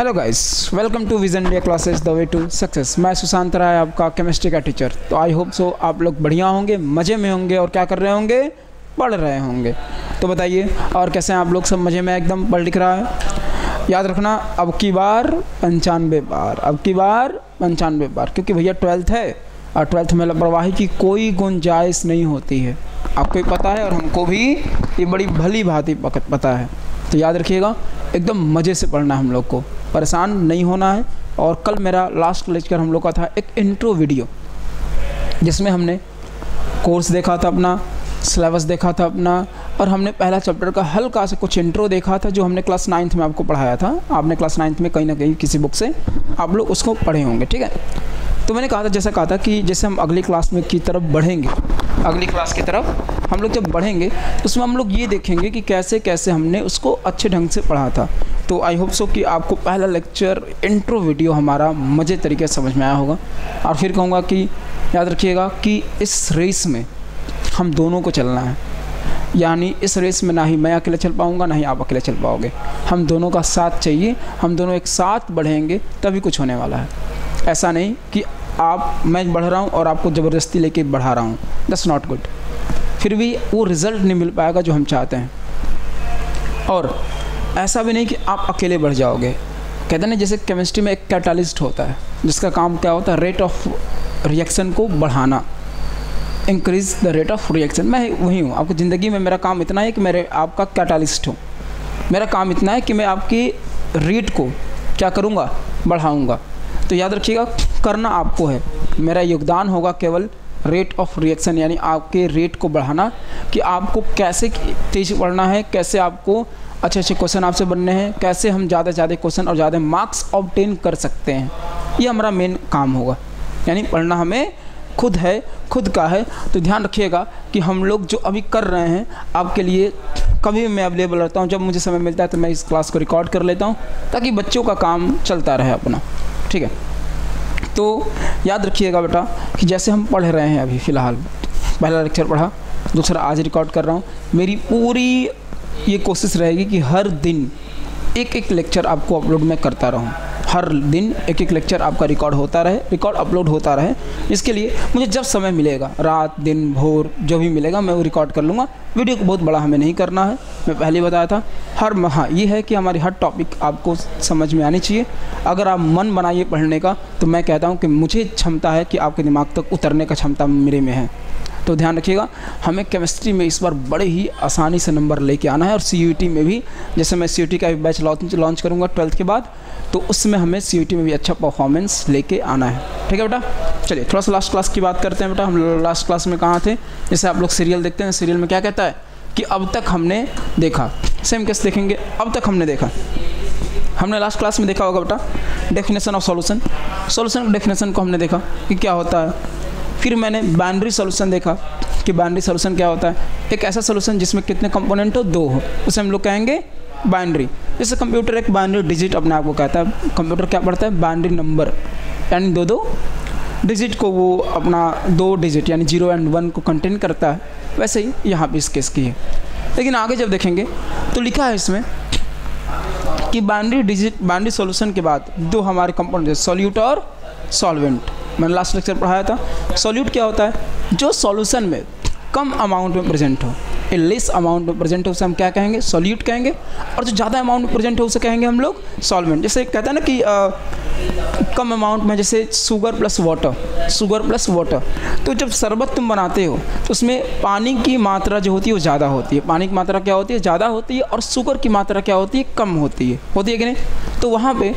Hello guys, welcome to vision India classes the way to success. मैं सुशांत राय, आपका chemistry का teacher. तो I hope so आप लोग बढ़िया होंगे, मज़े में होंगे और क्या कर रहे होंगे, पढ़ रहे होंगे। तो बताइए और कैसे हैं आप लोग? सब मज़े में एकदम पढ़ लिख रहा है। याद रखना, अब की बार 95 बार, अब की बार 95 बार, क्योंकि भैया 12th है और 12th में लापरवाही की कोई गुंजाइश नहीं होती है। आपको भी पता है और हमको भी ये बड़ी भली भांति पता है। तो याद रखिएगा, एकदम मज़े से पढ़ना है हम लोग को, परेशान नहीं होना है। और कल मेरा लास्ट लेक्चर हम लोग का था एक इंट्रो वीडियो, जिसमें हमने कोर्स देखा था अपना, सिलेबस देखा था अपना, और हमने पहला चैप्टर का हल्का से कुछ इंट्रो देखा था जो हमने क्लास 9th में आपको पढ़ाया था। आपने क्लास 9th में कहीं ना कहीं किसी बुक से आप लोग उसको पढ़े होंगे, ठीक है। तो मैंने कहा था, जैसा कहा था कि जैसे हम अगली क्लास में की तरफ बढ़ेंगे, अगली क्लास की तरफ हम लोग जब बढ़ेंगे उसमें हम लोग ये देखेंगे कि कैसे कैसे हमने उसको अच्छे ढंग से पढ़ा था। तो आई होप सो कि आपको पहला लेक्चर इंट्रो वीडियो हमारा मज़े तरीके से समझ में आया होगा। और फिर कहूँगा कि याद रखिएगा कि इस रेस में हम दोनों को चलना है, यानी इस रेस में ना ही मैं अकेले चल पाऊँगा ना ही आप अकेले चल पाओगे, हम दोनों का साथ चाहिए। हम दोनों एक साथ बढ़ेंगे तभी कुछ होने वाला है। ऐसा नहीं कि मैं बढ़ रहा हूँ और आपको ज़बरदस्ती लेके बढ़ा रहा हूँ, दैट्स नॉट गुड। फिर भी वो रिज़ल्ट नहीं मिल पाएगा जो हम चाहते हैं। और ऐसा भी नहीं कि आप अकेले बढ़ जाओगे। कहते हैं ना, जैसे केमिस्ट्री में एक कैटालिस्ट होता है जिसका काम क्या होता है, रेट ऑफ रिएक्शन को बढ़ाना, increase the rate of reaction. मैं वही हूँ, आपकी ज़िंदगी में मेरा काम इतना है कि मेरे आपका कैटालिस्ट हूँ। मेरा काम इतना है कि मैं आपकी रेट को क्या करूँगा, बढ़ाऊँगा। तो याद रखिएगा, करना आपको है, मेरा योगदान होगा केवल रेट ऑफ रिएक्शन, यानी आपके रेट को बढ़ाना, कि आपको कैसे तेज पढ़ना है, कैसे आपको अच्छे अच्छे क्वेश्चन आपसे बनने हैं, कैसे हम ज़्यादा से ज़्यादा क्वेश्चन और ज़्यादा मार्क्स ऑब्टेन कर सकते हैं। ये हमारा मेन काम होगा, यानी पढ़ना हमें खुद है, खुद का है। तो ध्यान रखिएगा कि हम लोग जो अभी कर रहे हैं आपके लिए कभी भी मैं अवेलेबल रहता हूँ। जब मुझे समय मिलता है तो मैं इस क्लास को रिकॉर्ड कर लेता हूँ ताकि बच्चों का काम चलता रहे अपना, ठीक है। तो याद रखिएगा बेटा कि जैसे हम पढ़ रहे हैं, अभी फ़िलहाल पहला लेक्चर पढ़ा, दूसरा आज रिकॉर्ड कर रहा हूँ। मेरी पूरी ये कोशिश रहेगी कि हर दिन एक एक लेक्चर आपको अपलोड मैं करता रहूँ। हर दिन एक एक लेक्चर आपका रिकॉर्ड होता रहे, रिकॉर्ड अपलोड होता रहे। इसके लिए मुझे जब समय मिलेगा, रात दिन भोर जो भी मिलेगा, मैं वो रिकॉर्ड कर लूँगा। वीडियो को बहुत बड़ा हमें नहीं करना है, मैं पहले बताया था। हाँ, ये है कि हमारी हर टॉपिक आपको समझ में आनी चाहिए। अगर आप मन बनाइए पढ़ने का, तो मैं कहता हूँ कि मुझे क्षमता है कि आपके दिमाग तक उतरने का क्षमता मेरे में है। तो ध्यान रखिएगा, हमें केमिस्ट्री में इस बार बड़े ही आसानी से नंबर लेके आना है। और CUET में भी, जैसे मैं CUET का भी बैच लॉन्च करूँगा 12th के बाद, तो उसमें हमें CUET में भी अच्छा परफॉर्मेंस लेके आना है, ठीक है बेटा। चलिए थोड़ा सा लास्ट क्लास की बात करते हैं बेटा। हम लास्ट क्लास में कहाँ थे? जैसे आप लोग सीरियल देखते हैं, सीरियल में क्या कहता है कि अब तक हमने देखा, सेम केस देखेंगे, अब तक हमने देखा। हमने लास्ट क्लास में देखा होगा बेटा definition of solution. Solution definition को हमने देखा कि क्या होता है। फिर मैंने बाइनरी सॉल्यूशन देखा कि बाइनरी सॉल्यूशन क्या होता है। एक ऐसा सॉल्यूशन जिसमें कितने कंपोनेंट हो, 2 हो, उसे हम लोग कहेंगे बाइनरी। जैसे कंप्यूटर एक बाइनरी डिजिट अपने आप को कहता है। कंप्यूटर क्या पढ़ता है? बाइनरी नंबर, यानी 2 डिजिट को वो अपना 2 डिजिट यानी 0 और 1 को कंटेन करता है। वैसे ही यहाँ पे इस केस की है। लेकिन आगे जब देखेंगे तो लिखा है इसमें कि बाइनरी सॉल्यूशन के बाद 2 हमारे कंपोनेंट, सॉल्यूट और सॉल्वेंट। मैंने लास्ट लेक्चर पढ़ाया था। सॉल्यूट क्या होता है? जो सॉल्यूशन में कम अमाउंट में प्रेजेंट हो, लेस अमाउंट में प्रेजेंट हो, उसे हम क्या कहेंगे? सॉल्यूट कहेंगे। और जो ज़्यादा अमाउंट में प्रेजेंट हो उसे कहेंगे हम लोग सॉल्वेंट। जैसे कहते हैं ना कि कम अमाउंट में, जैसे शुगर प्लस वाटर। तो जब शरबत तुम बनाते हो तो उसमें पानी की मात्रा जो होती है वो ज़्यादा होती है। पानी की मात्रा क्या होती है? ज़्यादा होती है। और शुगर की मात्रा क्या होती है? कम होती है कि नहीं? तो वहाँ पे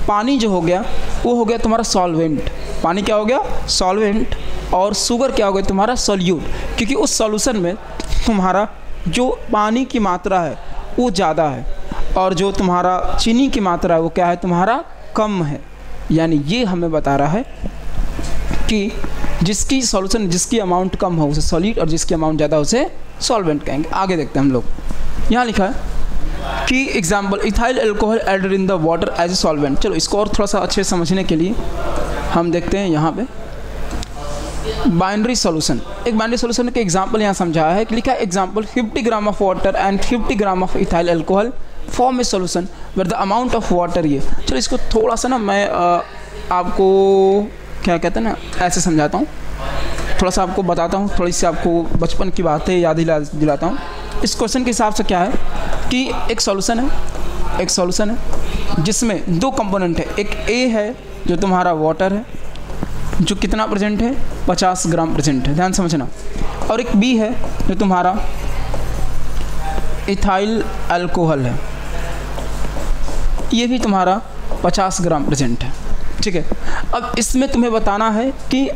पानी जो हो गया वो हो गया तुम्हारा सॉल्वेंट। पानी क्या हो गया? सॉल्वेंट। और शुगर क्या हो गया? तुम्हारा सॉल्यूट। क्योंकि उस सॉल्यूशन में तुम्हारा जो पानी की मात्रा है वो ज़्यादा है और जो तुम्हारा चीनी की मात्रा है वो क्या है? तुम्हारा कम है। यानी ये हमें बता रहा है कि जिसकी सॉल्यूशन, जिसकी अमाउंट कम हो उसे सॉल्यूट और जिसकी अमाउंट ज़्यादा हो उसे सॉल्वेंट कहेंगे। आगे देखते हैं हम लोग। यहाँ लिखा है कि example, ethyl alcohol added in the water as a solvent. चलो इसको और थोड़ा सा अच्छे समझने के लिए हम देखते हैं यहाँ पे बाइनरी सॉल्यूशन। एक बाइनरी सॉल्यूशन के एग्जांपल यहाँ समझाया है कि लिखा है example 50 gram of water and 50 gram of ethyl alcohol form a solution where the amount of water, ये चलो इसको थोड़ा सा ना मैं आपको क्या कहते हैं ना ऐसे समझाता हूँ, थोड़ा सा आपको बताता हूँ, थोड़ी सी आपको बचपन की बातें याद दिलाता हूँ। इस क्वेश्चन के हिसाब से क्या है कि एक सॉल्यूशन है जिसमें दो कंपोनेंट है, एक ए है जो तुम्हारा वाटर है जो कितना प्रेजेंट है 50 ग्राम प्रेजेंट है, ध्यान समझना, और एक बी है जो तुम्हारा इथाइल अल्कोहल है, ये भी तुम्हारा 50 ग्राम प्रेजेंट है, ठीक है। अब इसमें तुम्हें बताना है कि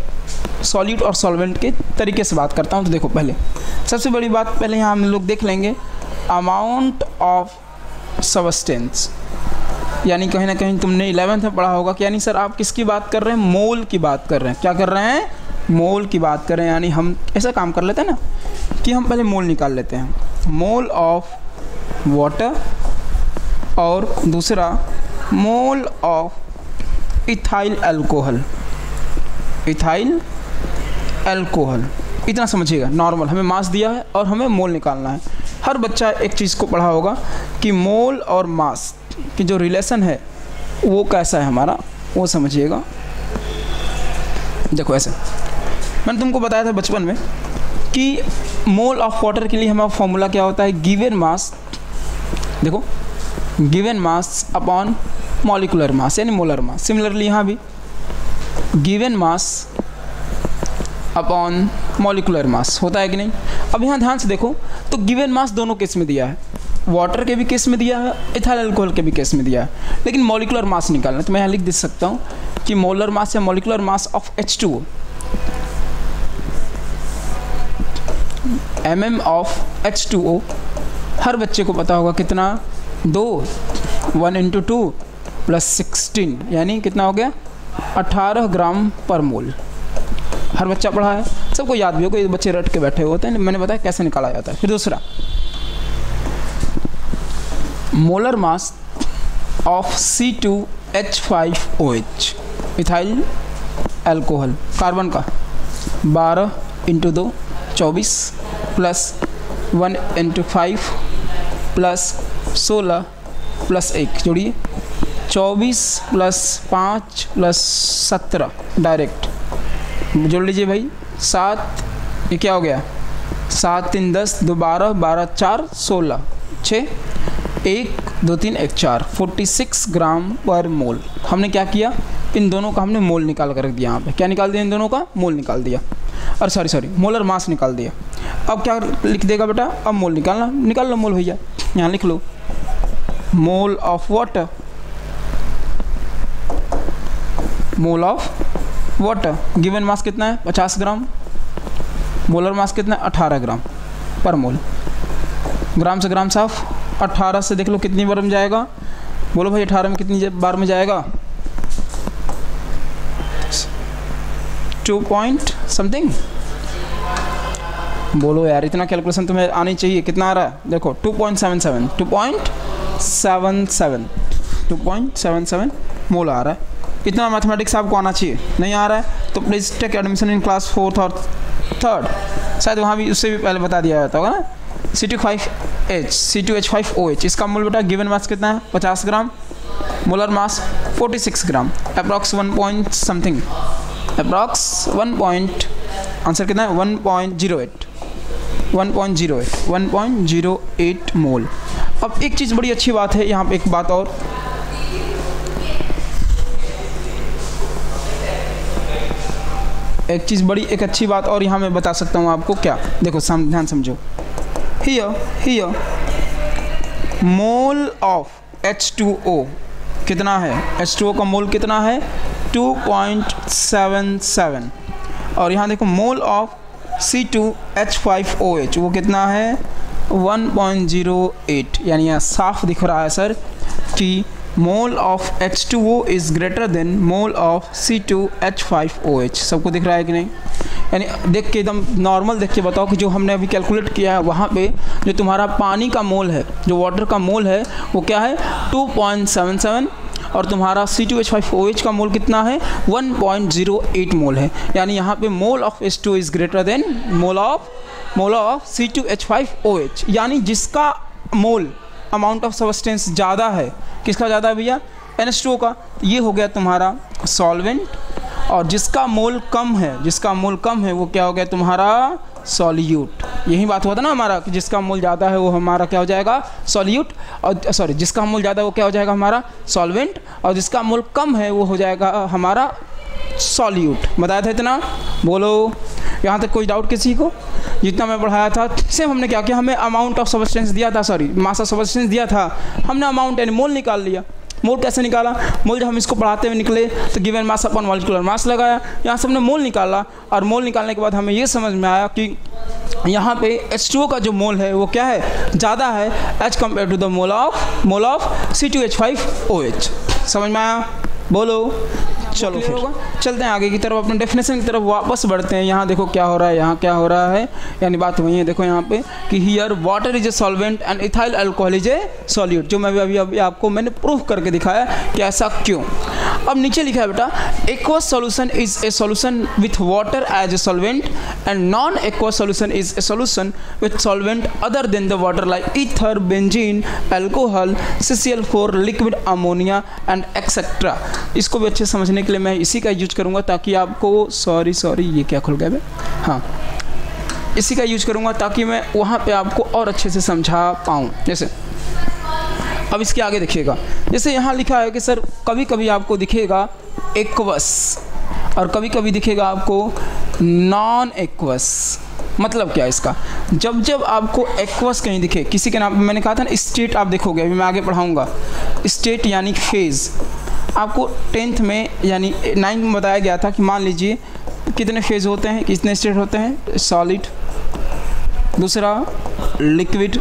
सॉलिड और सॉल्वेंट के तरीके से बात करता हूँ। तो देखो पहले सबसे बड़ी बात पहले यहाँ हम लोग देख लेंगे अमाउंट ऑफ सब्सटेंस, यानी कहीं ना कहीं तुमने 11th में पढ़ा होगा कि यानी सर आप किसकी बात कर रहे हैं, मोल की बात कर रहे हैं, क्या कर रहे हैं, मोल की बात कर रहे हैं। यानी हम ऐसा काम कर लेते हैं ना कि हम पहले मोल निकाल लेते हैं, मोल ऑफ वाटर और दूसरा मोल ऑफ इथाइल अल्कोहल, इतना समझिएगा। नॉर्मल हमें मास दिया है और हमें मोल निकालना है। हर बच्चा एक चीज़ को पढ़ा होगा कि मोल और मास की जो रिलेशन है वो कैसा है हमारा, वो समझिएगा। देखो ऐसे मैंने तुमको बताया था बचपन में कि मोल ऑफ वाटर के लिए हमारा फॉर्मूला क्या होता है, गिवन मास, देखो given mass upon molecular mass यानी मोलर मास। सिमिलरली यहाँ भी given mass upon molecular mass होता है कि नहीं। अब यहाँ ध्यान से देखो तो गिवन मास दोनों केस में दिया है, वाटर के भी केस में दिया है, इथाइल अल्कोहल के भी केस में दिया है, लेकिन मॉलिकुलर मास निकालना तो मैं यहाँ लिख दे सकता हूँ कि मोलर मास या molecular mass of H2O, mm of H2O हर बच्चे को पता होगा कितना, 1 × 2 + 16 यानी कितना हो गया 18 ग्राम पर मोल। हर बच्चा पढ़ा है, सबको याद भी होगा, ये बच्चे रट के बैठे होते हैं, मैंने बताया कैसे निकाला जाता है। फिर दूसरा molar mass of C2H5OH ethyl alcohol, carbon का 12 × 2 24 + 1 × 5 + 16 + 1 जोड़िए 24 + 5 + 17 डायरेक्ट जोड़ लीजिए भाई 7, ये क्या हो गया 7 × 3 = 10, 2 = 12, 12 × 4 = 16, 6 1 2 3 1 4 46 ग्राम पर मोल। हमने क्या किया, इन दोनों का हमने मोल निकाल कर रख दिया। यहाँ पे क्या निकाल दिया, इन दोनों का मोल निकाल दिया, और सॉरी मोलर मास निकाल दिया। अब क्या लिख देगा बेटा, अब मोल निकाल लो मोल भैया, यहाँ लिख लो mole of water, mole of water given mass कितना है 50 ग्राम, मोलर मास कितना है 18 ग्राम पर मोल। ग्राम से ग्राम साफ, 18 से देख लो कितनी बार में जाएगा, बोलो भाई 18 में कितनी बार में जाएगा, 2 पॉइंट समथिंग, बोलो यार इतना कैलकुलेशन तुम्हें आनी चाहिए। कितना आ रहा है देखो 2.77 मोल आ रहा है। इतना मैथमेटिक्स आपको आना चाहिए, नहीं आ रहा है तो please take admission in class 4th और 3rd, शायद वहाँ भी उससे भी पहले बता दिया जाता होगा ना। C2H5OH इसका मोल बेटा गिवन मास कितना है 50 gram, molar mass 46 gram, approx 1 point something, approx 1 point, answer कितना है 1.08 मोल। अब एक चीज़ बड़ी अच्छी बात है यहाँ पे, एक बात और, एक अच्छी बात और यहाँ मैं बता सकता हूँ आपको। क्या देखो ध्यान समझो, हियर मोल ऑफ H2O कितना है, H2O का मोल कितना है 2.77, और यहाँ देखो मोल ऑफ C2H5OH वो कितना है 1.08, यानी यहाँ साफ दिख रहा है सर कि mole of H2O is greater than mole of C2H5OH। सबको दिख रहा है कि नहीं, यानी देख के एकदम नॉर्मल देख के बताओ कि जो हमने अभी कैलकुलेट किया है वहाँ पे जो तुम्हारा पानी का मोल है, जो वाटर का मोल है वो क्या है 2.77, और तुम्हारा C2H5OH का मोल कितना है 1.08 मोल है। यानी यहाँ पे mole of H2O is greater than mole of C2H5OH, यानी जिसका मोल अमाउंट ऑफ सब्सटेंस ज़्यादा है, किसका ज़्यादा है भैया, NH2O का, ये हो गया तुम्हारा सॉल्वेंट, और जिसका मोल कम है, जिसका मोल कम है वो क्या हो गया तुम्हारा सॉल्यूट। यही बात हुआ था ना हमारा कि जिसका मोल ज़्यादा है वो हमारा क्या हो जाएगा सॉल्यूट, और सॉरी जिसका मोल ज़्यादा है वो क्या हो जाएगा हमारा सॉल्वेंट, और जिसका मोल कम है वो हो जाएगा हमारा सॉल्यूट। बताया था इतना, बोलो यहाँ तक कोई डाउट किसी को? जितना मैं पढ़ाया था सेम हमने क्या किया, हमें अमाउंट ऑफ सब्सटेंस दिया था, सॉरी मास ऑफ सब्सटेंस दिया था, हमने अमाउंट यानी मोल निकाल लिया। मोल कैसे निकाला, मोल जब हम इसको पढ़ाते हुए निकले तो given mass upon molecular mass लगाया, यहाँ से हमने मोल निकाला, और मोल निकालने के बाद हमें ये समझ में आया कि यहाँ पे H2O का जो मोल है वो क्या है, ज़्यादा है as compare to the mole of C2H5OH। समझ में आया, बोलो। चलो फिर चलते हैं आगे की तरफ, अपने डेफिनेशन की तरफ वापस बढ़ते हैं। यहाँ देखो क्या हो रहा है, यहाँ क्या हो रहा है, यानी बात वही है। देखो यहाँ पे कि here water is a solvent and ethyl alcohol is a solute, जो मैं अभी आपको मैंने प्रूफ करके दिखाया कि ऐसा क्यों। अब नीचे लिखा है बेटा, aqueous solution is a solution with water as a solvent and non aqueous solution is a solution with solvent other than the water like ether, benzene, alcohol, CCl4, liquid ammonia and etcetera. इसको भी अच्छे समझने के लिए मैं इसी का use करूंगा ताकि आपको सॉरी ये क्या खुल गया, हाँ इसी का यूज करूंगा ताकि मैं वहाँ पे आपको और अच्छे से समझा पाऊँ। जैसे अब इसके आगे देखिएगा, जैसे यहाँ लिखा है कि सर कभी कभी आपको दिखेगा एक्वस और कभी कभी दिखेगा आपको नॉन एक्वस। मतलब क्या इसका, जब जब आपको एक्वस कहीं दिखे किसी के नाम, मैंने कहा था ना स्टेट, आप देखोगे अभी मैं आगे पढ़ाऊँगा, स्टेट यानी फेज़। आपको 10th में यानी 9th में बताया गया था कि मान लीजिए कितने फेज़ होते हैं, कितने स्टेट होते हैं, सॉलिड, दूसरा लिक्विड,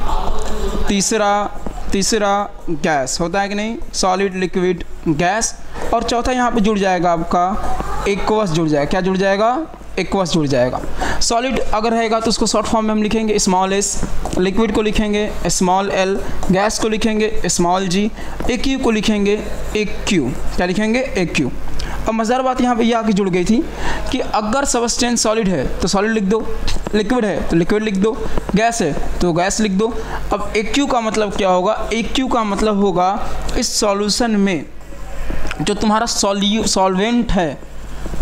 तीसरा गैस होता है कि नहीं, सॉलिड लिक्विड गैस, और चौथा यहाँ पे जुड़ जाएगा आपका एक्वस जुड़ जाएगा। क्या जुड़ जाएगा, एक्वस जुड़ जाएगा। सॉलिड अगर रहेगा तो उसको शॉर्ट फॉर्म में हम लिखेंगे स्मॉल एस, लिक्विड को लिखेंगे स्मॉल एल, गैस को लिखेंगे स्मॉल जी, एक्यू को लिखेंगे एक्यू। क्या लिखेंगे, एक्यू। अब मज़ेदार बात यहाँ पे ये आके जुड़ गई थी कि अगर सबस्टेंस सॉलिड है तो सॉलिड लिख दो, लिक्विड है तो लिक्विड लिख दो, गैस है तो गैस लिख दो। अब एक्यू का मतलब क्या होगा, एक्यू का मतलब होगा इस सॉल्यूशन में जो तुम्हारा सॉल्वेंट है,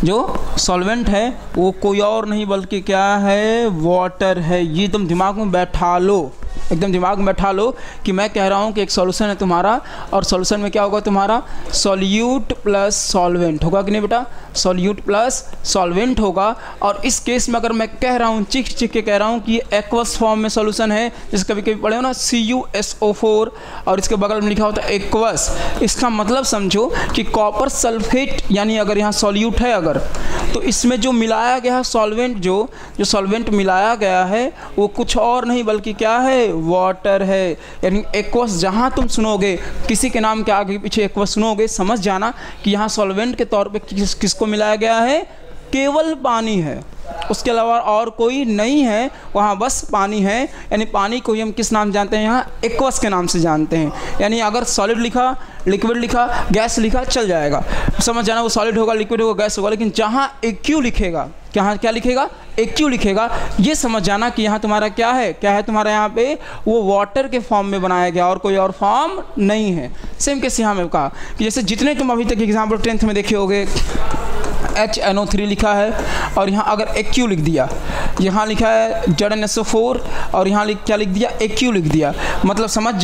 जो सॉल्वेंट है वो कोई और नहीं बल्कि क्या है, वाटर है। ये तुम दिमाग में बैठा लो, एकदम दिमाग में बैठा लो कि मैं कह रहा हूँ कि एक सॉल्यूशन है तुम्हारा, और सॉल्यूशन में क्या होगा तुम्हारा, सॉल्यूट प्लस सॉल्वेंट होगा कि नहीं बेटा, सॉल्यूट प्लस सॉल्वेंट होगा। और इस केस में अगर मैं कह रहा हूँ, चिक के कह रहा हूँ कि एक्वस फॉर्म में सॉल्यूशन है, जैसे कभी कभी पढ़े हो ना CuSO4 और इसके बगल में लिखा होता है एक्वस, इसका मतलब समझो कि कॉपर सल्फेट, यानी अगर यहाँ सॉल्यूट है अगर, तो इसमें जो मिलाया गया है सॉल्वेंट, जो सॉल्वेंट मिलाया गया है वो कुछ और नहीं बल्कि क्या है, वाटर है। यानी एक्वस जहाँ तुम सुनोगे किसी के नाम के आगे पीछे एक्वस सुनोगे, समझ जाना कि यहाँ सॉल्वेंट के तौर पे किसको मिलाया गया है, केवल पानी है, उसके अलावा और कोई नहीं है, वहाँ बस पानी है। यानी पानी को ही हम किस नाम जानते हैं, यहाँ एक्वस के नाम से जानते हैं। यानी अगर सॉलिड लिखा, लिक्विड लिखा, गैस लिखा, चल जाएगा, समझ जाना वो सॉलिड होगा, लिक्विड होगा, गैस होगा। लेकिन जहाँ एक्यू लिखेगा, क्या लिखेगा, एक्यू लिखेगा, ये समझ जाना कि यहाँ तुम्हारा क्या है तुम्हारा यहाँ पे वो वाटर के फॉर्म में बनाया गया और कोई और फॉर्म नहीं है। सेम केस यहाँ में कहा कि जैसे जितने तुम अभी तक एग्जाम्पल 10th में देखे होगे, HNO3 लिखा है और यहाँ अगर एक्यू लिख दिया, यहाँ लिखा है ZnSO4 और यहाँ क्या लिख दिया, एक्यू लिख दिया, मतलब समझ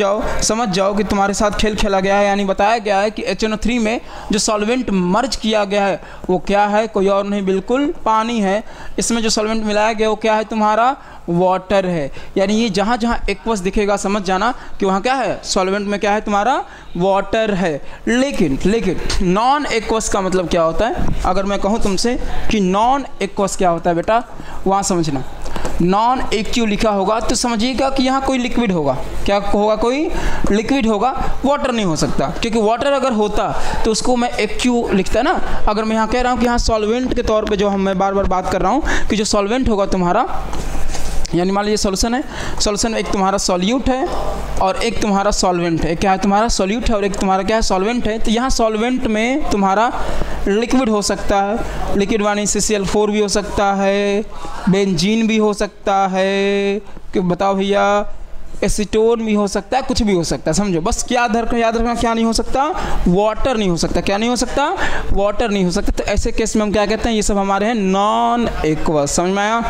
जाओ कि तुम्हारे साथ खेल खेला गया है। यानी बताया गया है कि HNO3 में जो सॉल्वेंट मर्ज किया गया है वो क्या है, कोई और नहीं बिल्कुल पानी है। इसमें जो सॉल्वेंट मिलाया गया वो क्या है, तुम्हारा वाटर है। यानी ये जहाँ जहाँ एक्वस दिखेगा समझ जाना कि वहाँ क्या है, सॉल्वेंट में क्या है, तुम्हारा वाटर है। लेकिन नॉन एक्वस का मतलब क्या होता है, अगर मैं कहूँ तुमसे कि नॉन एक्वस क्या होता है बेटा, वहाँ समझना। नॉन एक्यू लिखा होगा तो समझिएगा कि यहाँ कोई लिक्विड होगा। क्या होगा, कोई लिक्विड होगा, वाटर नहीं हो सकता, क्योंकि वाटर अगर होता तो उसको मैं एक्यू लिखता ना। अगर मैं यहाँ कह रहा हूँ कि यहाँ सॉल्वेंट के तौर पे जो मैं बार बार बात कर रहा हूँ कि जो सॉल्वेंट होगा तुम्हारा, यानी मान लीजिए सॉल्यूशन है, सॉल्यूशन में एक तुम्हारा सॉल्यूट है और एक तुम्हारा सॉल्वेंट है। क्या है, तुम्हारा सॉल्यूट है और एक तुम्हारा क्या है, सॉल्वेंट है। तो यहाँ सॉल्वेंट में तुम्हारा लिक्विड हो सकता है, लिक्विड वानी CCl4 भी हो सकता है, बेंजीन भी हो सकता है, कि बताओ भैया एसीटोन भी हो सकता है, कुछ भी हो सकता है, समझो बस क्या याद रखना क्या नहीं हो सकता, वाटर नहीं हो सकता। क्या नहीं हो सकता? वाटर नहीं हो सकता। तो ऐसे केस में हम क्या कहते हैं, ये सब हमारे हैं नॉन एक्वस। समझ में आया?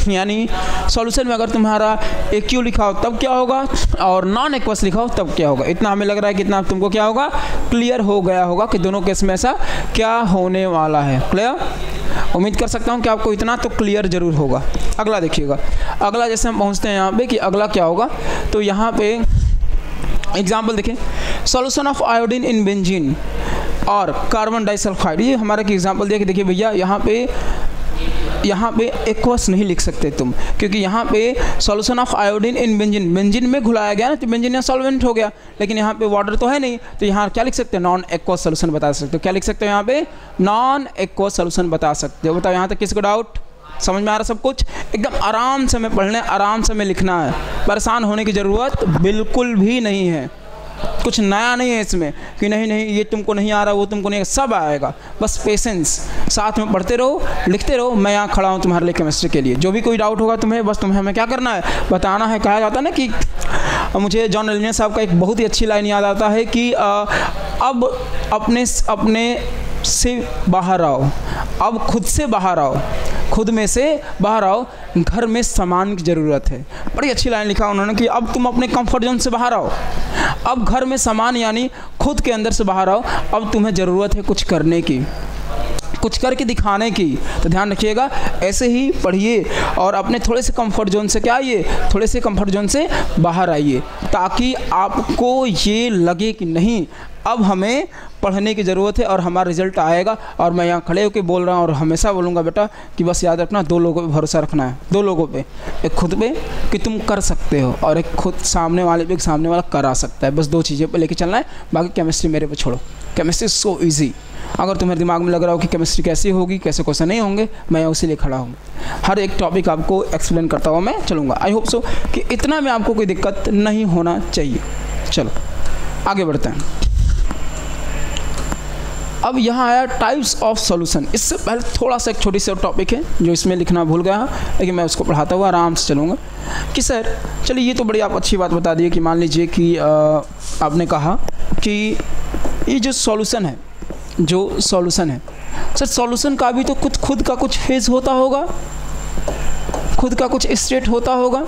यानी सॉल्यूशन में अगर तुम्हारा एक्यू लिखा हो तब क्या होगा, और नॉन एक्वस लिखा हो तब क्या होगा। इतना हमें लग रहा है कि इतना तुमको क्या होगा, क्लियर हो गया होगा कि दोनों केस में ऐसा क्या होने वाला है। क्लियर? उम्मीद कर सकता हूँ कि आपको इतना तो क्लियर जरूर होगा। अगला देखिएगा, अगला जैसे हम पहुँचते हैं यहाँ पे कि अगला क्या होगा, तो यहाँ पे एग्जाम्पल देखें, solution of iodine in benzene और कार्बन डाइसल्फाइड। ये हमारा एक एग्जाम्पल दिया कि देखिए भैया यहाँ पे एक्वस नहीं लिख सकते तुम, क्योंकि यहाँ पे solution of iodine in benzene, benzene में घुलाया गया ना, तो बेंजीन यहाँ सॉल्वेंट हो गया, लेकिन यहाँ पे वाटर तो है नहीं, तो यहाँ क्या लिख सकते हैं, नॉन एक्वस सॉल्यूशन बता सकते हो। क्या लिख सकते हो यहाँ पे, नॉन एक्वस सॉल्यूशन बता सकते हो। बताओ यहाँ तक किसको डाउट? समझ में आ रहा सब कुछ? एकदम आराम से हमें पढ़ना है, आराम से हमें लिखना है, परेशान होने की ज़रूरत बिल्कुल भी नहीं है। कुछ नया नहीं है इसमें कि नहीं ये तुमको नहीं आ रहा, वो तुमको नहीं, सब आएगा। बस पेशेंस, साथ में पढ़ते रहो, लिखते रहो। मैं यहाँ खड़ा हूँ तुम्हारे लिए केमिस्ट्री के लिए। जो भी कोई डाउट होगा तुम्हें, बस तुम्हें हमें क्या करना है, बताना है। कहा जाता है ना कि मुझे जॉन एलियन साहब का एक बहुत ही अच्छी लाइन याद आता है कि अब अपने से बाहर आओ, अब खुद से बाहर आओ, खुद में से बाहर आओ, घर में सामान की ज़रूरत है। बड़ी अच्छी लाइन लिखा उन्होंने कि अब तुम अपने कंफर्ट जोन से बाहर आओ, अब घर में सामान यानी खुद के अंदर से बाहर आओ, अब तुम्हें ज़रूरत है कुछ करने की, कुछ करके दिखाने की। तो ध्यान रखिएगा, ऐसे ही पढ़िए और अपने थोड़े से कंफर्ट जोन से क्या आइए, थोड़े से कंफर्ट जोन से बाहर आइए, ताकि आपको ये लगे कि नहीं अब हमें पढ़ने की ज़रूरत है और हमारा रिजल्ट आएगा। और मैं यहाँ खड़े होकर बोल रहा हूँ और हमेशा बोलूँगा बेटा कि बस याद रखना, दो लोगों पे भरोसा रखना है, दो लोगों पे, एक खुद पे कि तुम कर सकते हो, और एक खुद सामने वाले पे, सामने वाला करा सकता है। बस दो चीज़ें पे लेके चलना है, बाकी केमिस्ट्री मेरे पे छोड़ो। Chemistry so easy. अगर तुम्हारे दिमाग में लग रहा हो कि केमिस्ट्री कैसी होगी, कैसे क्वेश्चन नहीं होंगे, मैं उसी लिए खड़ा हूँ। हर एक टॉपिक आपको एक्सप्लेन करता हुआ मैं चलूँगा। आई होप सो कि इतना में आपको कोई दिक्कत नहीं होना चाहिए। चलो आगे बढ़ते हैं। अब यहाँ आया टाइप्स ऑफ सॉल्यूशन। इससे पहले थोड़ा सा एक छोटी सी टॉपिक है जो इसमें लिखना भूल गया, लेकिन मैं उसको पढ़ाता हुआ आराम से चलूँगा कि सर चलिए ये तो बड़ी आप अच्छी बात बता दी कि मान लीजिए कि आपने कहा कि ये जो सॉल्यूशन है, जो सॉल्यूशन है सर, सॉल्यूशन का भी तो कुछ खुद का कुछ फेज होता होगा, खुद का कुछ स्टेट होता होगा।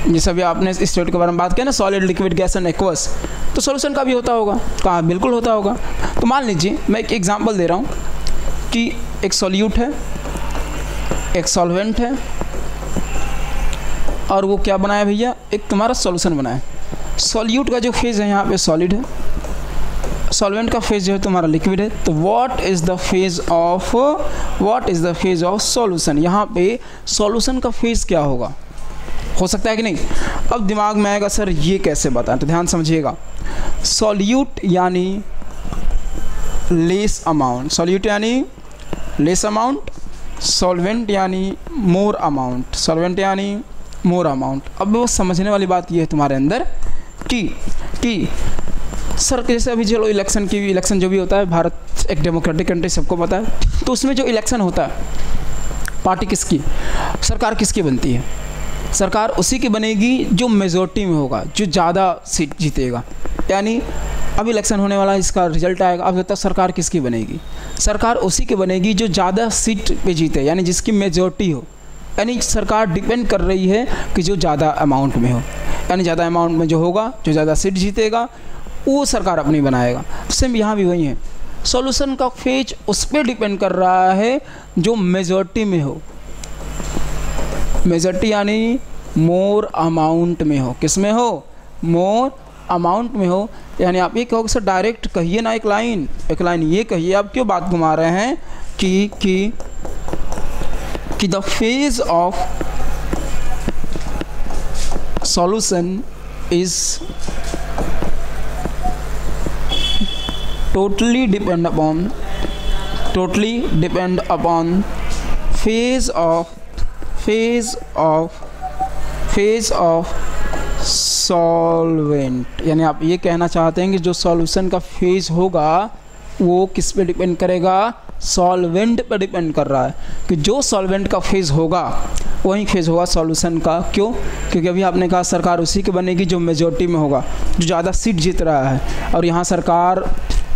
जैसे अभी आपने स्टेट के बारे में बात किया ना, solid, liquid, gas and aqueous, तो सॉल्यूशन का भी होता होगा। कहाँ? बिल्कुल होता होगा। तो मान लीजिए मैं एक एग्जांपल दे रहा हूँ कि एक सॉल्यूट है, एक सॉल्वेंट है, और वो क्या बनाया भैया, एक तुम्हारा सॉल्यूशन बनाया। सॉल्यूट का जो फेज है यहाँ पे सॉलिड है, सॉल्वेंट का फेज जो है तुम्हारा लिक्विड है। तो what is the phase of solution? यहाँ पे सॉल्यूशन का फेज क्या होगा, हो सकता है कि नहीं? अब दिमाग में आएगा सर ये कैसे बताएं, तो ध्यान समझिएगा। सॉल्यूट यानी लेस अमाउंट, सॉल्यूट यानी लेस अमाउंट, सॉल्वेंट यानी मोर अमाउंट, सॉल्वेंट यानी मोर अमाउंट। अब वो समझने वाली बात ये है तुम्हारे अंदर कि सर जैसे अभी चलो इलेक्शन जो भी होता है, भारत एक डेमोक्रेटिक कंट्री, सबको पता है, तो उसमें जो इलेक्शन होता है, पार्टी किसकी, सरकार किसकी बनती है? सरकार उसी की बनेगी जो मेजॉरिटी में होगा, जो ज़्यादा सीट जीतेगा। यानी अब इलेक्शन होने वाला है, इसका रिजल्ट आएगा, अब तक सरकार किसकी बनेगी? सरकार उसी की बनेगी जो ज़्यादा सीट पे जीते, यानी जिसकी मेजॉरिटी हो। यानी सरकार डिपेंड कर रही है कि जो ज़्यादा अमाउंट में हो, यानी ज़्यादा अमाउंट में जो होगा, जो ज़्यादा सीट जीतेगा, वो सरकार अपनी बनाएगा। सेम यहाँ भी वही है, सॉल्यूशन का फेज उस पर डिपेंड कर रहा है जो मेजॉरिटी में हो। मेजॉरिटी यानी मोर अमाउंट में हो। किस में हो? मोर अमाउंट में हो। यानी आप ये कहोगे सर डायरेक्ट कहिए ना, एक लाइन ये कहिए, आप क्यों बात घुमा रहे हैं कि the phase of solution is totally depend upon phase of solvent। यानी आप ये कहना चाहते हैं कि जो सॉल्यूशन का फेज होगा वो किस पे डिपेंड करेगा? सॉल्वेंट पे डिपेंड कर रहा है कि जो सॉल्वेंट का फेज होगा वही फेज़ होगा सॉल्यूशन का। क्यों? क्योंकि अभी आपने कहा सरकार उसी की बनेगी जो मेजॉरिटी में होगा, जो ज़्यादा सीट जीत रहा है, और यहाँ सरकार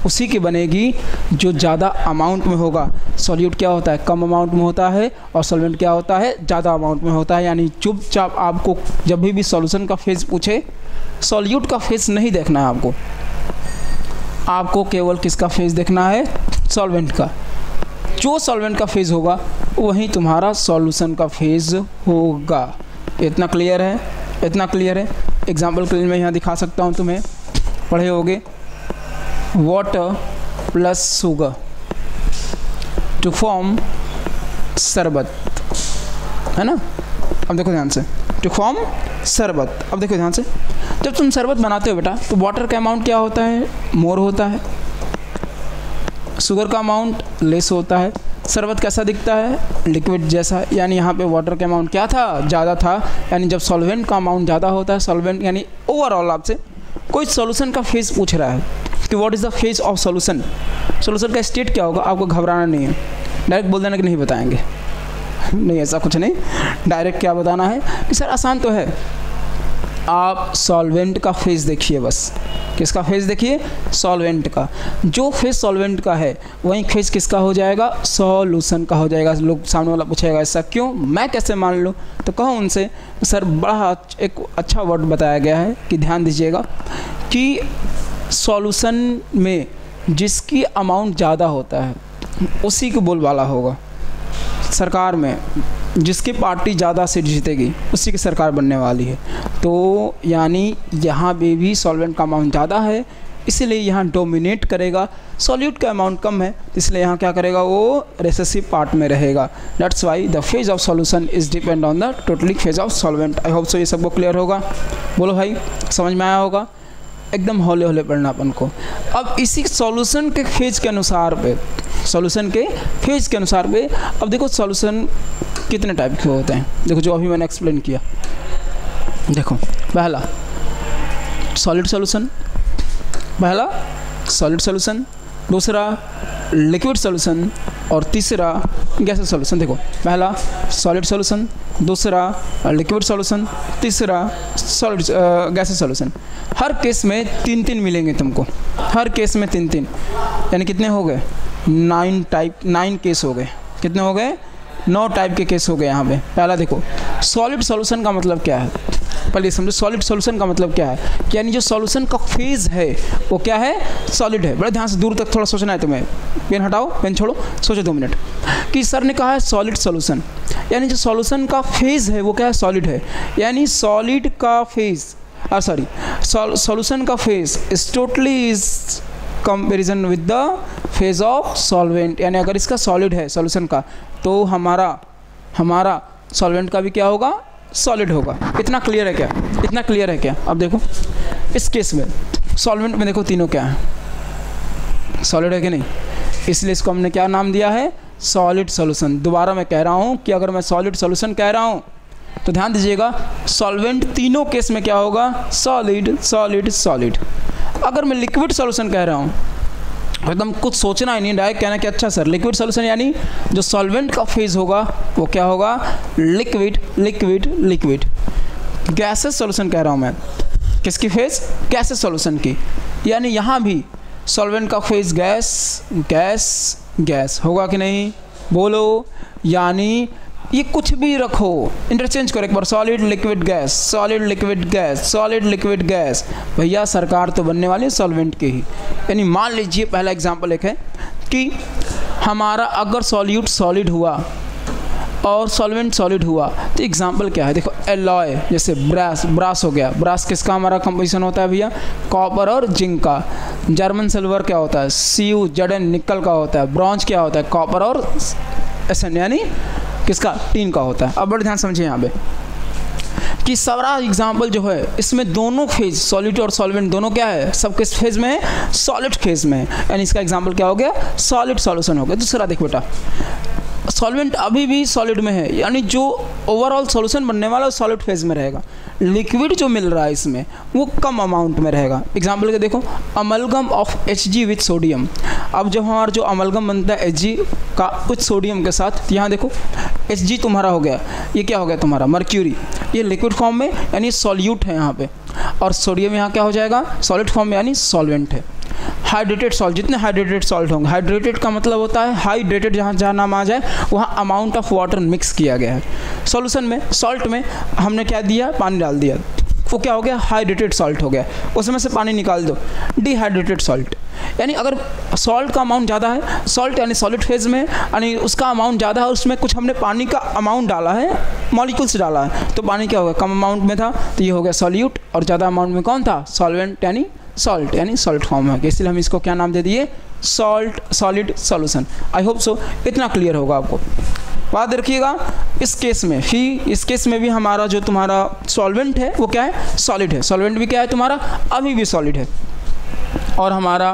उसी की बनेगी जो ज़्यादा अमाउंट में होगा। सॉल्यूट क्या होता है? कम अमाउंट में होता है, और सॉल्वेंट क्या होता है? ज़्यादा अमाउंट में होता है। यानी चुपचाप आपको जब भी सॉल्यूशन का फेज़ पूछे, सॉल्यूट का फेज़ नहीं देखना है आपको केवल किसका फेज़ देखना है? सॉल्वेंट का। जो सॉल्वेंट का फेज़ होगा वही तुम्हारा सॉल्यूशन का फेज़ होगा। इतना क्लियर है? इतना क्लियर है। एग्जाम्पल के लिए मैं यहाँ दिखा सकता हूँ, तुम्हें पढ़े होगे, water plus sugar to form शरबत, है ना। अब देखो ध्यान से, टू फॉर्म शरबत। अब देखो ध्यान से, जब तुम शरबत बनाते हो बेटा तो वाटर का अमाउंट क्या होता है? मोर होता है, शुगर का अमाउंट लेस होता है। शरबत कैसा दिखता है? लिक्विड जैसा। यानी यहाँ पे वाटर का अमाउंट क्या था? ज़्यादा था। यानी जब सॉल्वेंट का अमाउंट ज़्यादा होता है, सॉल्वेंट यानी ओवरऑल आपसे कोई सॉल्यूशन का फेज़ पूछ रहा है कि what is the phase of solution, solution का स्टेट क्या होगा, आपको घबराना नहीं है। डायरेक्ट बोल देना कि नहीं बताएंगे, नहीं ऐसा कुछ नहीं। डायरेक्ट क्या बताना है कि सर आसान तो है, आप सॉल्वेंट का फेज़ देखिए बस। किसका फेज़ देखिए? सॉल्वेंट का। जो फेज़ सॉल्वेंट का है वही फेज़ किसका हो जाएगा? सॉल्यूशन का हो जाएगा। लोग सामने वाला पूछेगा ऐसा क्यों, मैं कैसे मान लूँ? तो कहो उनसे सर बड़ा एक अच्छा वर्ड बताया गया है कि ध्यान दीजिएगा कि सॉल्यूशन में जिसकी अमाउंट ज़्यादा होता है उसी को बोलबाला होगा। सरकार में जिसकी पार्टी ज़्यादा सीट जीतेगी उसी की सरकार बनने वाली है। तो यानी यहाँ पे भी सॉल्वेंट का अमाउंट ज़्यादा है, इसलिए यहाँ डोमिनेट करेगा। सॉल्यूट का अमाउंट कम है, इसलिए यहाँ क्या करेगा? वो रेसेसिव पार्ट में रहेगा। That's why the phase of solution is depend on the totally phase of solvent. I hope so ये सबको क्लियर होगा। बोलो भाई, समझ में आया होगा? एकदम हौले हौले पढ़ना अपन को। अब इसी सॉल्यूशन के फेज के अनुसार पे, सॉल्यूशन के फेज के अनुसार पे, अब देखो सॉल्यूशन कितने टाइप के होते हैं। देखो जो अभी मैंने एक्सप्लेन किया, देखो पहला सॉलिड सॉल्यूशन, पहला सॉलिड सॉल्यूशन, दूसरा लिक्विड सॉल्यूशन, और तीसरा गैसेस सॉल्यूशन। देखो पहला सॉलिड सॉल्यूशन, दूसरा लिक्विड सॉल्यूशन, तीसरा सॉलिड गैसेस सॉल्यूशन। हर केस में 3-3 मिलेंगे तुमको, हर केस में 3-3, यानी कितने हो गए? 9 केस हो गए। कितने हो गए? 9 टाइप के केस हो गए यहाँ पे। पहला देखो सॉलिड सॉल्यूशन का मतलब क्या है, पहले समझो सॉलिड सॉल्यूशन का मतलब क्या है। यानी जो सॉल्यूशन का फेज है वो क्या है? सॉलिड है। बड़े ध्यान से दूर तक थोड़ा सोचना है तुम्हें। पेन हटाओ, पेन छोड़ो, सोचो 2 मिनट। कि सर ने कहा है सॉलिड सॉल्यूशन, यानी जो सॉल्यूशन का फेज है वो क्या है? सॉलिड है। यानी सॉलिड का फेज सॉल्यूशन का phase is totally is comparison with the phase of solvent. यानी अगर इसका सॉलिड है सॉल्यूशन का, तो हमारा सॉल्वेंट का भी क्या होगा? सॉलिड होगा। इतना क्लियर है क्या? इतना क्लियर है क्या? अब देखो इस केस में सॉल्वेंट में देखो तीनों क्या है? सॉलिड है कि नहीं? इसलिए इसको हमने क्या नाम दिया है? Solid solution. दोबारा मैं कह रहा हूँ कि अगर मैं सॉलिड सॉल्यूशन कह रहा हूँ तो ध्यान दीजिएगा, सॉल्वेंट तीनों केस में क्या होगा? Solid solid solid. अगर मैं लिक्विड सॉल्यूशन कह रहा हूँ एकदम कुछ सोचना ही नहीं, डायरेक्ट कहना कि अच्छा सर लिक्विड सॉल्यूशन यानी जो सॉल्वेंट का फेज होगा वो क्या होगा? Liquid liquid liquid. Gases solution कह रहा हूँ मैं, किसकी फेज? गैसेस सॉल्यूशन की। यानी यहाँ भी सॉल्वेंट का फेज गैस गैस गैस होगा कि नहीं? बोलो। यानी ये कुछ भी रखो, इंटरचेंज करो एक बार, solid liquid gas, solid liquid gas, solid liquid gas. भैया सरकार तो बनने वाली है सॉल्वेंट की ही। यानी मान लीजिए पहला एग्जांपल एक है कि हमारा अगर सॉल्यूट सॉलिड हुआ और सॉल्वेंट सॉलिड हुआ तो एग्जांपल क्या है? देखो एलॉय, जैसे ब्रास हो गया। ब्रास किसका हमारा कंपोजिशन होता है भैया? कॉपर और जिंक का। जर्मन सिल्वर क्या होता है? Cu Zn निकल का होता है। ब्रॉन्ज क्या होता है? कॉपर और Sn यानी किसका? टीन का होता है। अब बड़े ध्यान समझिए यहाँ पे कि सारा एग्जाम्पल जो है इसमें दोनों फेज सॉलिड और सॉल्वेंट दोनों क्या है? सब किस फेज में है? सॉलिड फेज में है। यानी इसका एग्जाम्पल क्या हो गया? सॉलिड सॉल्यूशन हो गया। दूसरा देख बेटा, सॉल्वेंट अभी भी सॉलिड में है, यानी जो ओवरऑल सॉल्यूशन बनने वाला सॉलिड फेज में रहेगा। लिक्विड जो मिल रहा है इसमें वो कम अमाउंट में रहेगा। एग्जाम्पल के देखो, amalgam of Hg with sodium. अब जब हमारा जो अमलगम बनता है Hg का कुछ सोडियम के साथ, यहाँ देखो Hg तुम्हारा हो गया, ये क्या हो गया तुम्हारा मर्क्यूरी, ये लिक्विड फॉर्म में यानी सॉल्यूट है यहाँ पे, और सोडियम यहाँ क्या हो जाएगा सॉलिड फॉर्म में यानी सॉल्वेंट है। हाइड्रेटेड सॉल्ट, जितने हाइड्रेटेड सॉल्ट होंगे, हाइड्रेटेड का मतलब होता है हाइड्रेटेड, जहाँ नाम आ जाए वहाँ अमाउंट ऑफ वाटर मिक्स किया गया है। सॉल्यूशन में सॉल्ट में हमने क्या दिया, पानी डाल दिया, वो क्या हो गया हाइड्रेटेड सॉल्ट हो गया, उसमें से पानी निकाल दो, डिहाइड्रेटेड सॉल्ट। यानी अगर सॉल्ट का अमाउंट ज़्यादा है, सॉल्ट यानी सॉलिड फेज में, यानी उसका अमाउंट ज़्यादा है, उसमें कुछ हमने पानी का अमाउंट डाला है, मॉलिक्यूल्स डाला है, तो पानी क्या होगा कम अमाउंट में था तो ये हो गया सॉल्यूट, और ज़्यादा अमाउंट में कौन था सॉल्वेंट यानी सॉल्ट, यानी सॉल्ट फॉर्म है, इसलिए हम इसको क्या नाम दे दिए salt solid solution. I hope so इतना क्लियर होगा आपको। बात रखिएगा इस केस में, इस केस में भी हमारा जो तुम्हारा सॉल्वेंट है वो क्या है सॉलिड है, सॉल्वेंट भी क्या है तुम्हारा अभी भी सॉलिड है, और हमारा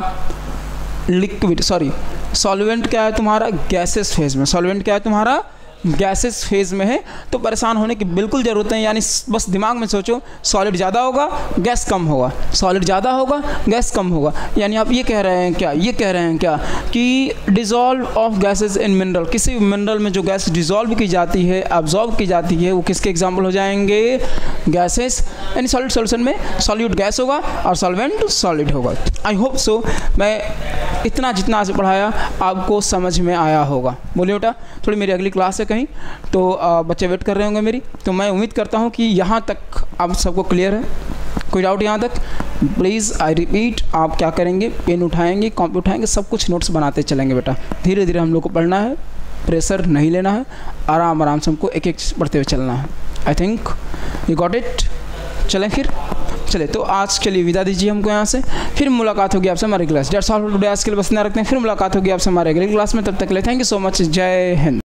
लिक्विड सॉल्वेंट क्या है तुम्हारा गैसेस फेज में, सॉल्वेंट क्या है तुम्हारा गैसेस फेज में है। तो परेशान होने की बिल्कुल ज़रूरत नहीं, यानी बस दिमाग में सोचो सॉलिड ज़्यादा होगा गैस कम होगा, सॉलिड ज़्यादा होगा गैस कम होगा। यानी आप ये कह रहे हैं क्या, कि dissolve of gases in mineral, किसी मिनरल में जो गैस डिज़ोल्व की जाती है, अब्जॉर्ब की जाती है, वो किसके एग्जाम्पल हो जाएंगे गैसेस, यानी सॉलिड सॉल्यूशन में सॉल्यूट गैस होगा और सॉल्वेंट सॉलिड होगा। आई होप सो मैं इतना जितना आज पढ़ाया आपको समझ में आया होगा। बोलिए बेटा, थोड़ी मेरी अगली क्लास है कहीं, तो बच्चे वेट कर रहे होंगे मेरी, तो मैं उम्मीद करता हूँ कि यहाँ तक आप सबको क्लियर है। कोई डाउट यहाँ तक? प्लीज़ आई रिपीट, आप क्या करेंगे, पेन उठाएंगे, कॉपी उठाएंगे, सब कुछ नोट्स बनाते चलेंगे बेटा। धीरे धीरे हम लोग को पढ़ना है, प्रेशर नहीं लेना है, आराम आराम से हमको एक एक पढ़ते हुए चलना है। I think you got it. चलें फिर, चले तो आज के लिए विदा दीजिए हमको यहाँ से, फिर मुलाकात होगी आपसे हमारी class. That's all for today, आज के लिए बस इतना रखते हैं, फिर मुलाकात होगी आपसे हमारे अगली क्लास में। तब तक के लिए थैंक यू सो मच, जय हिंद।